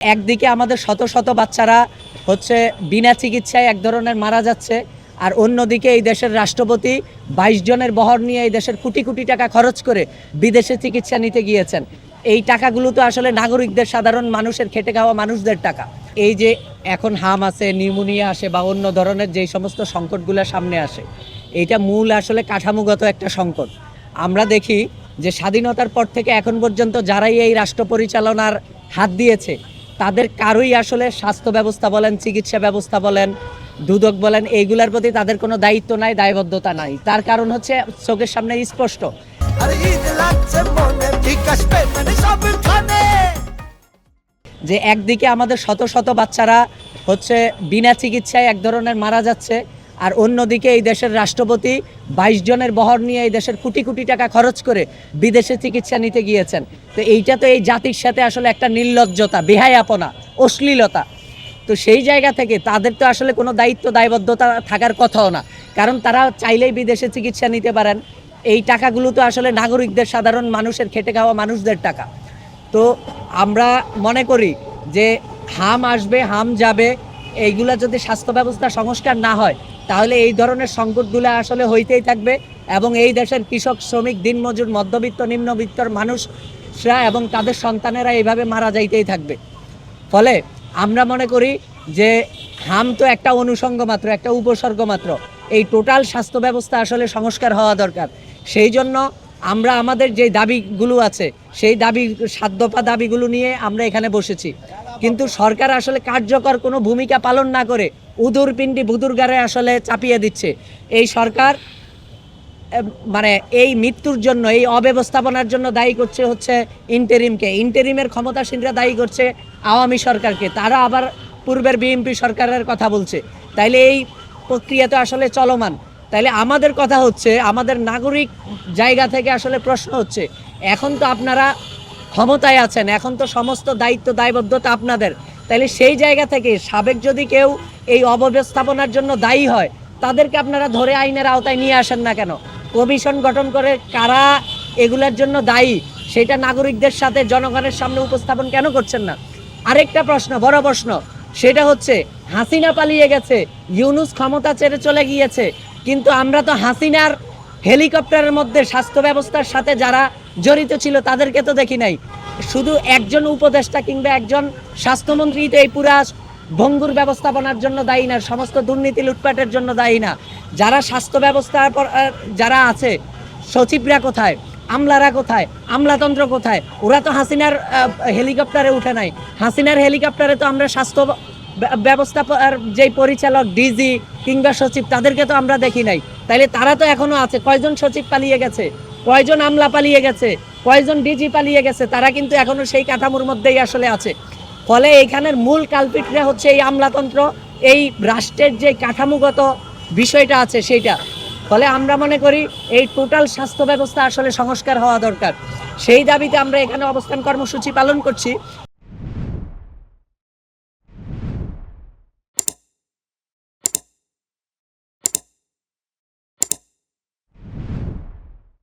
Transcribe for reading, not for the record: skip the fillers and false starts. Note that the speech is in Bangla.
একদিকে আমাদের শত শত বাচ্চারা হচ্ছে বিনা চিকিৎসায় এক ধরনের মারা যাচ্ছে, আর অন্যদিকে এই দেশের রাষ্ট্রপতি ২২ জনের বহর নিয়ে এই দেশের কোটি কোটি টাকা খরচ করে বিদেশে চিকিৎসা নিতে গিয়েছেন। এই টাকাগুলো তো আসলে নাগরিকদের, সাধারণ মানুষের, খেটে খাওয়া মানুষদের টাকা। এই যে এখন হাম আছে, নিউমোনিয়া আসে বা অন্য ধরনের যেই সমস্ত সংকটগুলো সামনে আসে, এইটা মূল আসলে কাঠামোগত একটা সংকট। আমরা দেখি যে স্বাধীনতার পর থেকে এখন পর্যন্ত যারাই এই রাষ্ট্র পরিচালনার হাত দিয়েছে, তাদের কারোই আসলে স্বাস্থ্য ব্যবস্থা বলেন, চিকিৎসা ব্যবস্থা বলেন, দুদক বলেন, এইগুলার প্রতি তাদের কোনো দায়িত্ব নাই, দায়বদ্ধতা নাই। তার কারণ হচ্ছে চোখের সামনে স্পষ্ট যে একদিকে আমাদের শত শত বাচ্চারা হচ্ছে বিনা চিকিৎসায় এক ধরনের মারা যাচ্ছে, আর অন্যদিকে এই দেশের রাষ্ট্রপতি ২২ জনের বহর নিয়ে এই দেশের কোটি কোটি টাকা খরচ করে বিদেশে চিকিৎসা নিতে গিয়েছেন। তো এইটা তো এই জাতির সাথে আসলে একটা নির্লজ্জতা, বেহায়াপনা, অশ্লীলতা। তো সেই জায়গা থেকে তাদের তো আসলে কোনো দায়িত্ব, দায়বদ্ধতা থাকার কথাও না, কারণ তারা চাইলেই বিদেশে চিকিৎসা নিতে পারেন। এই টাকাগুলো তো আসলে নাগরিকদের, সাধারণ মানুষের, খেটে খাওয়া মানুষদের টাকা। তো আমরা মনে করি যে হাম আসবে, হাম যাবে, এইগুলা যদি স্বাস্থ্য ব্যবস্থা সংস্কার না হয়, তাহলে এই ধরনের সংকটগুলো আসলে হইতেই থাকবে, এবং এই দেশের কৃষক, শ্রমিক, দিনমজুর, মধ্যবিত্ত, নিম্নবিত্তর মানুষরা এবং তাদের সন্তানেরা এইভাবে মারা যাইতেই থাকবে। ফলে আমরা মনে করি যে হাম তো একটা অনুষঙ্গ মাত্র, একটা উপসর্গ মাত্র। এই টোটাল স্বাস্থ্য ব্যবস্থা আসলে সংস্কার হওয়া দরকার। সেই জন্য আমরা আমাদের যে দাবিগুলো আছে, সেই দাবি, ৭ দফা দাবিগুলো নিয়ে আমরা এখানে বসেছি। কিন্তু সরকার আসলে কার্যকর কোনো ভূমিকা পালন না করে উদুর পিণ্ডি বুদুরগারে আসলে চাপিয়ে দিচ্ছে। এই সরকার মানে এই মৃত্যুর জন্য, এই অব্যবস্থাপনার জন্য দায়ী করছে হচ্ছে ইন্টেরিমকে, ইন্টেরিমের ক্ষমতাসীনরা দায়ী করছে আওয়ামী সরকারকে, তারা আবার পূর্বের বিএনপি সরকারের কথা বলছে। তাইলে এই প্রক্রিয়া তো আসলে চলমান। তাইলে আমাদের কথা হচ্ছে, আমাদের নাগরিক জায়গা থেকে আসলে প্রশ্ন হচ্ছে, এখন তো আপনারা ক্ষমতায় আছেন, এখন তো সমস্ত দায়িত্ব, দায়বদ্ধতা আপনাদের। তাইলে সেই জায়গা থেকে সাবেক যদি কেউ এই অব্যবস্থাপনার জন্য দায়ী হয়, তাদেরকে আপনারা ধরে আইনের আওতায় নিয়ে আসেন না কেন? কমিশন গঠন করে কারা এগুলোর জন্য দায়ী, সেটা নাগরিকদের সাথে, জনগণের সামনে উপস্থাপন কেন করছেন না? আরেকটা প্রশ্ন, বড় প্রশ্ন, সেটা হচ্ছে হাসিনা পালিয়ে গেছে, ইউনূস ক্ষমতা ছেড়ে চলে গিয়েছে, কিন্তু আমরা তো হাসিনার হেলিকপ্টারের মধ্যে স্বাস্থ্য ব্যবস্থার সাথে যারা জড়িত ছিল তাদেরকে তো দেখি নাই। শুধু একজন উপদেষ্টা কিংবা একজন স্বাস্থ্যমন্ত্রী তো এই পুরা ভঙ্গুর ব্যবস্থাপনার জন্য দায়ী না, সমস্ত দুর্নীতি, লুটপাটের জন্য দায়ী না। যারা স্বাস্থ্য ব্যবস্থার যারা আছে, সচিবরা কোথায়, আমলারা কোথায়, আমলাতন্ত্র কোথায়? ওরা তো হাসিনার হেলিকপ্টারে উঠে নাই। হাসিনার হেলিকপ্টারে তো আমরা স্বাস্থ্য ব্যবস্থার যেই পরিচালক, ডিজি কিংবা সচিব, তাদেরকে তো আমরা দেখি নাই। তাইলে তারা তো এখনো আছে। কয়জন সচিব পালিয়ে গেছে, কয়জন আমলা পালিয়ে গেছে, কয়জন ডিজি পালিয়ে গেছে, তারা কিন্তু এখনো সেই কাঠামোর মধ্যেই আসলে আছে। ফলে এইখানের মূল কালপিটরা হচ্ছে এই আমলাতন্ত্র, এই রাষ্ট্রের যে কাঠামোগত বিষয়টা আছে সেইটা। ফলে আমরা মনে করি এই টোটাল স্বাস্থ্য ব্যবস্থা আসলে সংস্কার হওয়া দরকার। সেই দাবিতে আমরা এখানে অবস্থান কর্মসূচি পালন করছি।